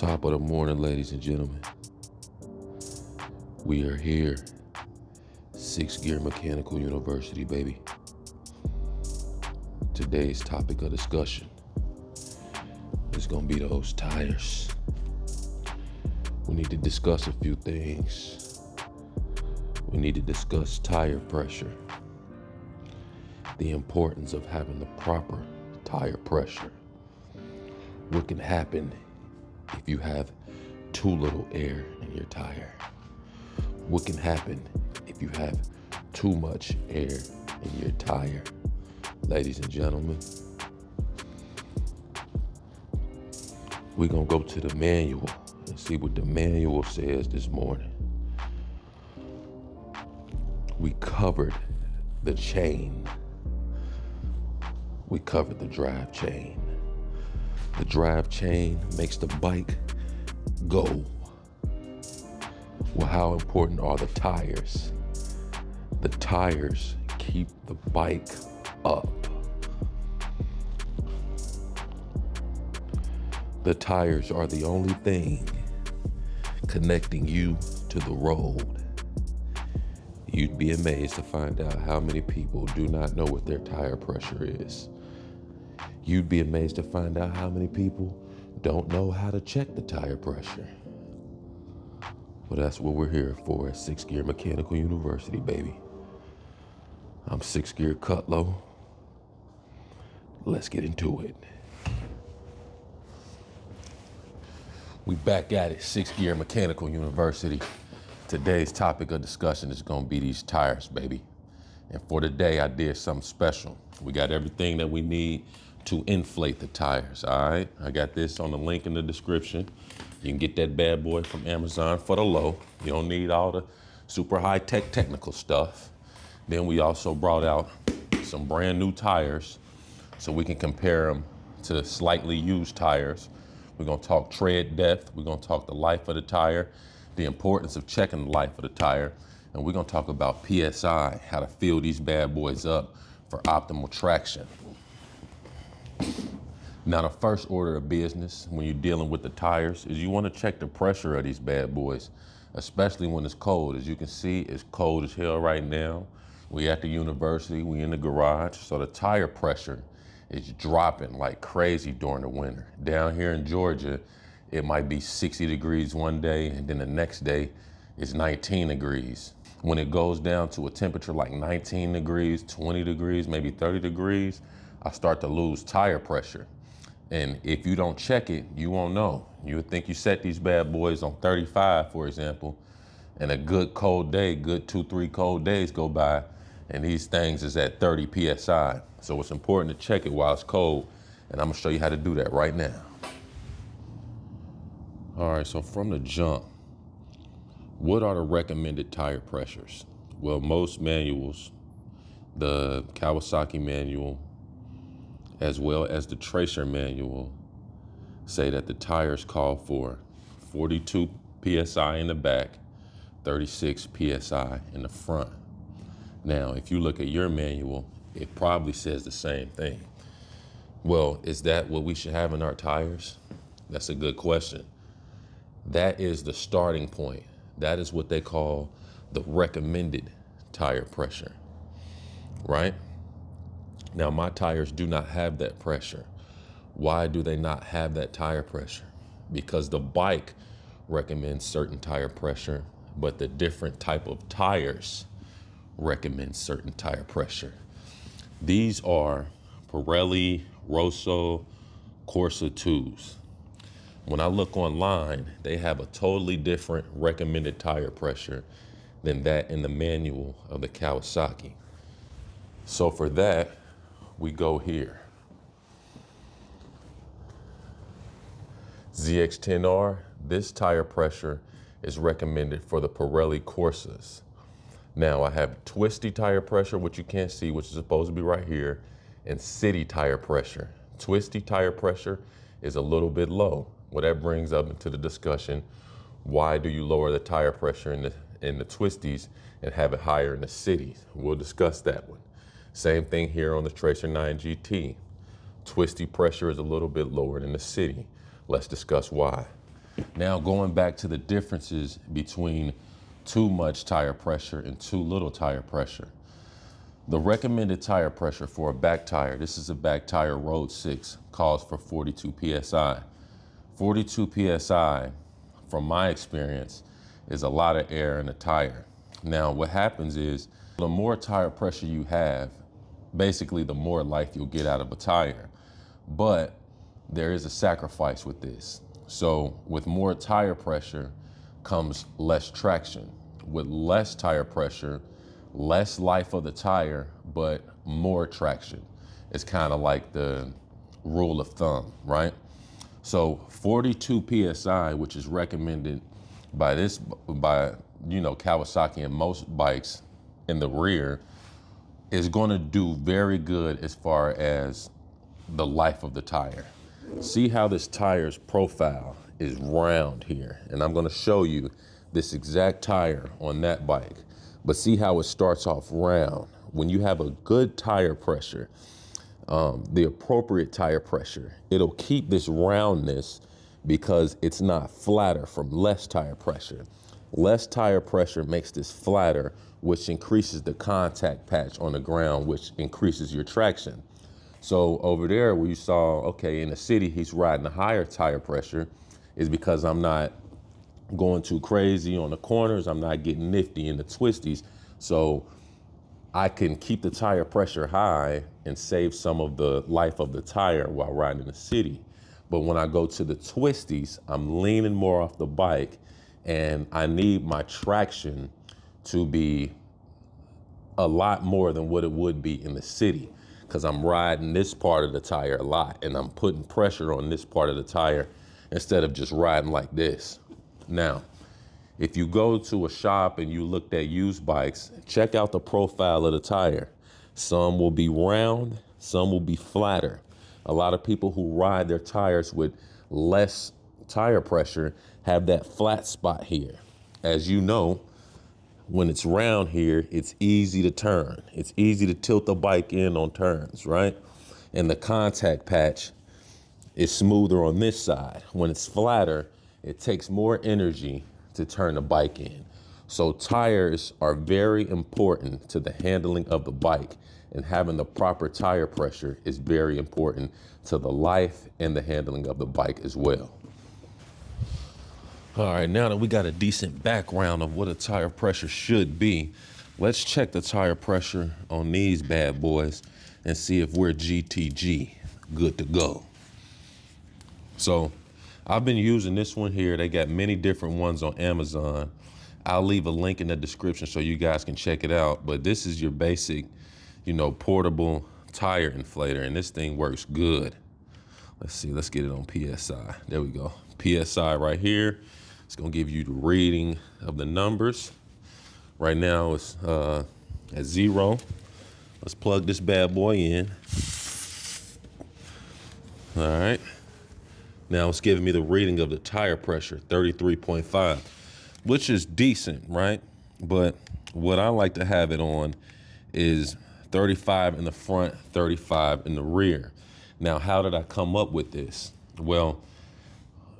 Top of the morning, ladies and gentlemen. We are here. Sixth Gear Mechanical University, baby. Today's topic of discussion is going to be those tires. We need to discuss a few things. We need to discuss tire pressure, the importance of having the proper tire pressure, what can happen if you have too little air in your tire, what can happen if you have too much air in your tire. Ladies and gentlemen, we're going to go to the manual and see what the manual says this morning. We covered the chain. We covered the drive chain. The drive chain makes the bike go. Well, how important are the tires? The tires keep the bike up. The tires are the only thing connecting you to the road. You'd be amazed to find out how many people do not know what their tire pressure is. You'd be amazed to find out how many people don't know how to check the tire pressure. Well, that's what we're here for at Sixth Gear Mechanical University, baby. I'm Sixth Gear Cutlow. Let's get into it. We back at it, Sixth Gear Mechanical University. Today's topic of discussion is gonna be these tires, baby. And for today, I did something special. We got everything that we need to inflate the tires, all right? I got this on the link in the description. You can get that bad boy from Amazon for the low. You don't need all the super high-tech technical stuff. Then we also brought out some brand new tires so we can compare them to slightly used tires. We're gonna talk tread depth. We're gonna talk the life of the tire, the importance of checking the life of the tire, and we're gonna talk about PSI, how to fill these bad boys up for optimal traction. Now, the first order of business when you're dealing with the tires is you want to check the pressure of these bad boys, especially when it's cold. As you can see, it's cold as hell right now. We at the university, we in the garage, so the tire pressure is dropping like crazy during the winter. Down here in Georgia, it might be 60 degrees one day, and then the next day it's 19 degrees. When it goes down to a temperature like 19 degrees, 20 degrees, maybe 30 degrees, I start to lose tire pressure. And if you don't check it, you won't know. You would think you set these bad boys on 35, for example, and a good cold day, good 2-3 cold days go by, and these things is at 30 PSI. So it's important to check it while it's cold, and I'm gonna show you how to do that right now. All right, so from the jump, what are the recommended tire pressures? Well, most manuals, the Kawasaki manual, as well as the Tracer manual, say that the tires call for 42 PSI in the back, 36 PSI in the front. Now, if you look at your manual, it probably says the same thing. Well, is that what we should have in our tires? That's a good question. That is the starting point. That is what they call the recommended tire pressure, right? Now, my tires do not have that pressure. Why do they not have that tire pressure? Because the bike recommends certain tire pressure, but the different type of tires recommend certain tire pressure. These are Pirelli Rosso Corsa 2s. When I look online, they have a totally different recommended tire pressure than that in the manual of the Kawasaki. So for that, we go here. ZX10R, this tire pressure is recommended for the Pirelli Corsas. Now I have twisty tire pressure, which you can't see, which is supposed to be right here, and city tire pressure. Twisty tire pressure is a little bit low. Well, that brings up into the discussion, why do you lower the tire pressure in the twisties and have it higher in the cities? We'll discuss that one. Same thing here on the Tracer 9 GT. Twisty pressure is a little bit lower than the city. Let's discuss why. Now going back to the differences between too much tire pressure and too little tire pressure. The recommended tire pressure for a back tire, this is a back tire Road 6, calls for 42 PSI. 42 PSI, from my experience, is a lot of air in the tire. Now what happens is the more tire pressure you have, basically the more life you'll get out of a tire. But there is a sacrifice with this. So with more tire pressure comes less traction. With less tire pressure, less life of the tire, but more traction. It's kind of like the rule of thumb, right? So 42 PSI, which is recommended by Kawasaki and most bikes in the rear, is going to do very good as far as the life of the tire. See how this tire's profile is round here, and I'm going to show you this exact tire on that bike. But see how it starts off round. When you have a good tire pressure, the appropriate tire pressure, it'll keep this roundness because it's not flatter from less tire pressure. Less tire pressure makes this flatter, which increases the contact patch on the ground, which increases your traction. So over there where you saw, okay, in the city, he's riding a higher tire pressure, is because I'm not going too crazy on the corners. I'm not getting nifty in the twisties. So I can keep the tire pressure high and save some of the life of the tire while riding in the city. But when I go to the twisties, I'm leaning more off the bike and I need my traction to be a lot more than what it would be in the city, because I'm riding this part of the tire a lot and I'm putting pressure on this part of the tire instead of just riding like this. Now, if you go to a shop and you looked at used bikes, check out the profile of the tire. Some will be round, some will be flatter. A lot of people who ride their tires with less tire pressure have that flat spot here. As you know, when it's round here, it's easy to turn. It's easy to tilt the bike in on turns, right? And the contact patch is smoother on this side. When it's flatter, it takes more energy to turn the bike in. So tires are very important to the handling of the bike, and having the proper tire pressure is very important to the life and the handling of the bike as well. All right, now that we got a decent background of what a tire pressure should be, let's check the tire pressure on these bad boys and see if we're GTG, good to go. So I've been using this one here. They got many different ones on Amazon. I'll leave a link in the description so you guys can check it out. But this is your basic, portable tire inflator, and this thing works good. Let's see, let's get it on PSI. There we go. PSI right here. It's gonna give you the reading of the numbers. Right now it's at 0. Let's plug this bad boy in. All right. Now it's giving me the reading of the tire pressure, 33.5, which is decent, right? But what I like to have it on is 35 in the front, 35 in the rear. Now, how did I come up with this? Well,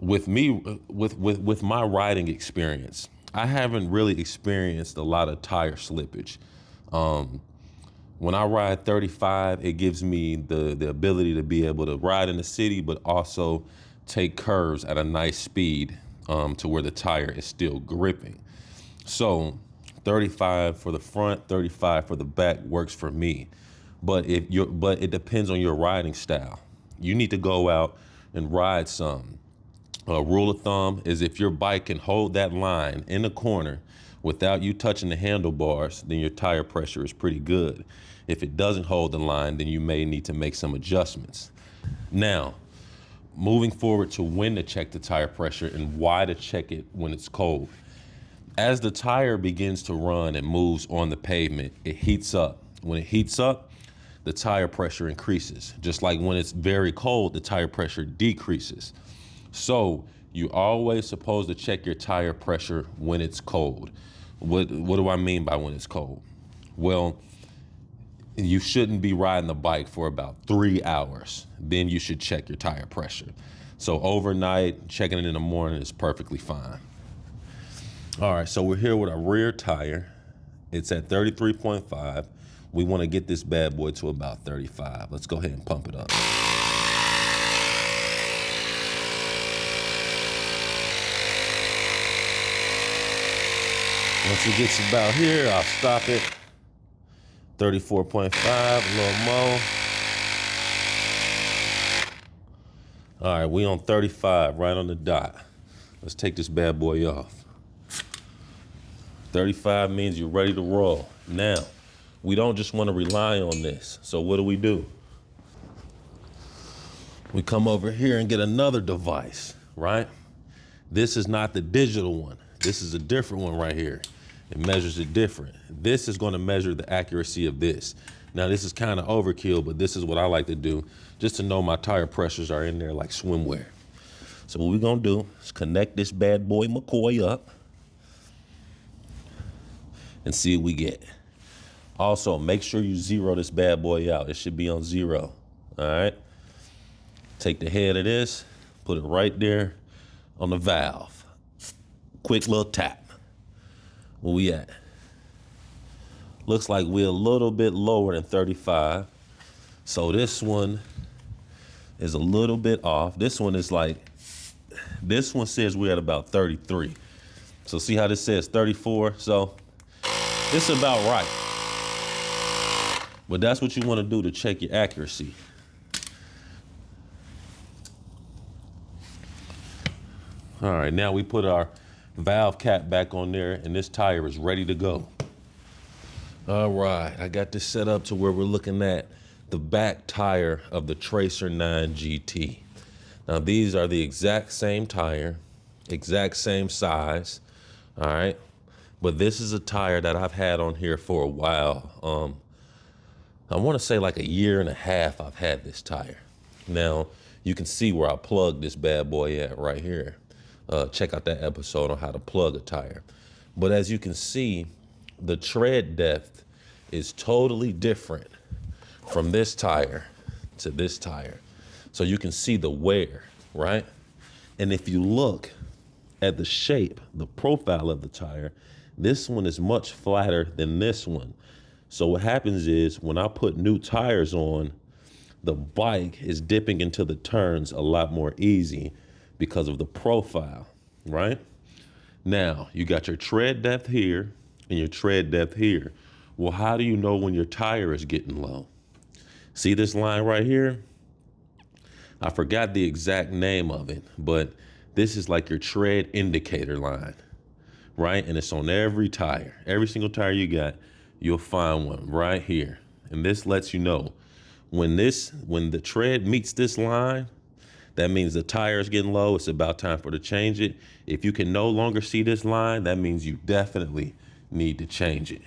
with my riding experience, I haven't really experienced a lot of tire slippage. When I ride 35, it gives me the ability to be able to ride in the city, but also take curves at a nice speed to where the tire is still gripping. So 35 for the front, 35 for the back works for me. But it depends on your riding style. You need to go out and ride some. A rule of thumb is if your bike can hold that line in the corner without you touching the handlebars, then your tire pressure is pretty good. If it doesn't hold the line, then you may need to make some adjustments. Now, moving forward to when to check the tire pressure and why to check it when it's cold. As the tire begins to run and moves on the pavement, it heats up. When it heats up, the tire pressure increases. Just like when it's very cold, the tire pressure decreases. So you're always supposed to check your tire pressure when it's cold. What do I mean by when it's cold? Well, you shouldn't be riding the bike for about 3 hours. Then you should check your tire pressure. So overnight, checking it in the morning is perfectly fine. All right, so we're here with our rear tire. It's at 33.5. We want to get this bad boy to about 35. Let's go ahead and pump it up. Once it gets about here, I'll stop it. 34.5, a little more. All right, we on 35, right on the dot. Let's take this bad boy off. 35 means you're ready to roll. Now, we don't just want to rely on this. So what do? We come over here and get another device, right? This is not the digital one. This is a different one right here. It measures it different. This is going to measure the accuracy of this. Now, this is kind of overkill, but this is what I like to do just to know my tire pressures are in there like swimwear. So what we're going to do is connect this bad boy McCoy up and see what we get. Also, make sure you zero this bad boy out. It should be on 0, all right? Take the head of this, put it right there on the valve. Quick little tap. Where we at? Looks like we're a little bit lower than 35. So this one is a little bit off. This one is like, this one says we're at about 33. So see how this says 34? So this is about right. But that's what you want to do to check your accuracy. All right, now we put our valve cap back on there and this tire is ready to go. All right, I got this set up to where we're looking at the back tire of the Tracer 9 GT. Now these are the exact same tire, exact same size, all right? But this is a tire that I've had on here for a while. I wanna say like 1.5 years I've had this tire. Now, you can see where I plugged this bad boy at right here. Check out that episode on how to plug a tire. But as you can see, the tread depth is totally different from this tire to this tire. So you can see the wear, right? And if you look at the shape, the profile of the tire, this one is much flatter than this one. So what happens is when I put new tires on, the bike is dipping into the turns a lot more easy because of the profile, right? Now, you got your tread depth here and your tread depth here. Well, how do you know when your tire is getting low? See this line right here? I forgot the exact name of it, but this is like your tread indicator line, right? And it's on every tire. Every single tire you got, you'll find one right here. And this lets you know when the tread meets this line, that means the tire is getting low. It's about time for to change it. If you can no longer see this line, that means you definitely need to change it.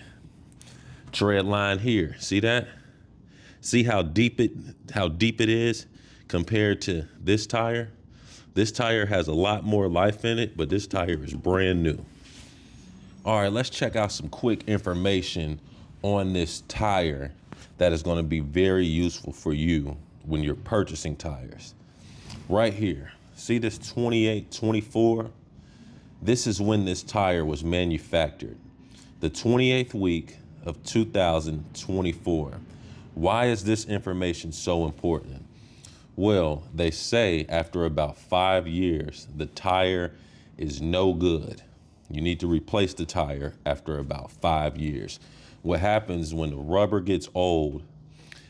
Tread line here, see that? See how deep it is compared to this tire? This tire has a lot more life in it, but this tire is brand new. All right, let's check out some quick information on this tire that is going to be very useful for you when you're purchasing tires. Right here, see this 28-24? This is when this tire was manufactured, the 28th week of 2024. Why is this information so important? Well, they say after about 5 years, the tire is no good. You need to replace the tire after about 5 years. What happens when the rubber gets old,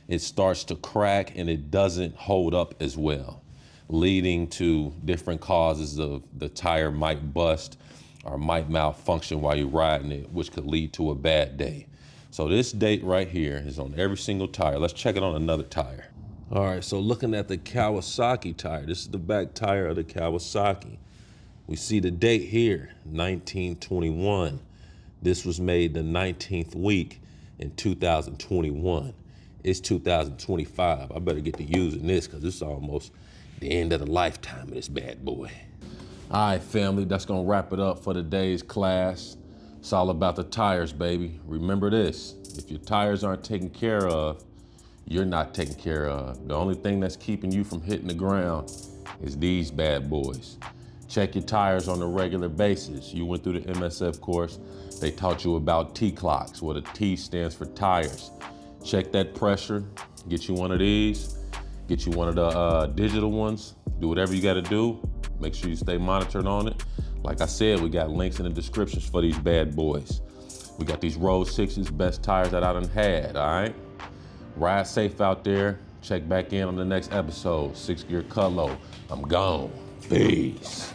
it starts to crack and it doesn't hold up as well, leading to different causes of the tire might bust or might malfunction while you're riding it, which could lead to a bad day. So this date right here is on every single tire. Let's check it on another tire. All right, so looking at the Kawasaki tire, this is the back tire of the Kawasaki. We see the date here, 1921. This was made the 19th week in 2021. It's 2025. I better get to using this because it's almost the end of the lifetime of this bad boy. All right, family, that's gonna wrap it up for today's class. It's all about the tires, baby. Remember this, if your tires aren't taken care of, you're not taken care of. The only thing that's keeping you from hitting the ground is these bad boys. Check your tires on a regular basis. You went through the MSF course. They taught you about T-clocks, where the T stands for tires. Check that pressure, get you one of these, get you one of the digital ones. Do whatever you gotta do. Make sure you stay monitored on it. Like I said, we got links in the descriptions for these bad boys. We got these Road 6s, best tires that I done had, all right? Ride safe out there. Check back in on the next episode. 6 Gear Cutlow. I'm gone. Peace.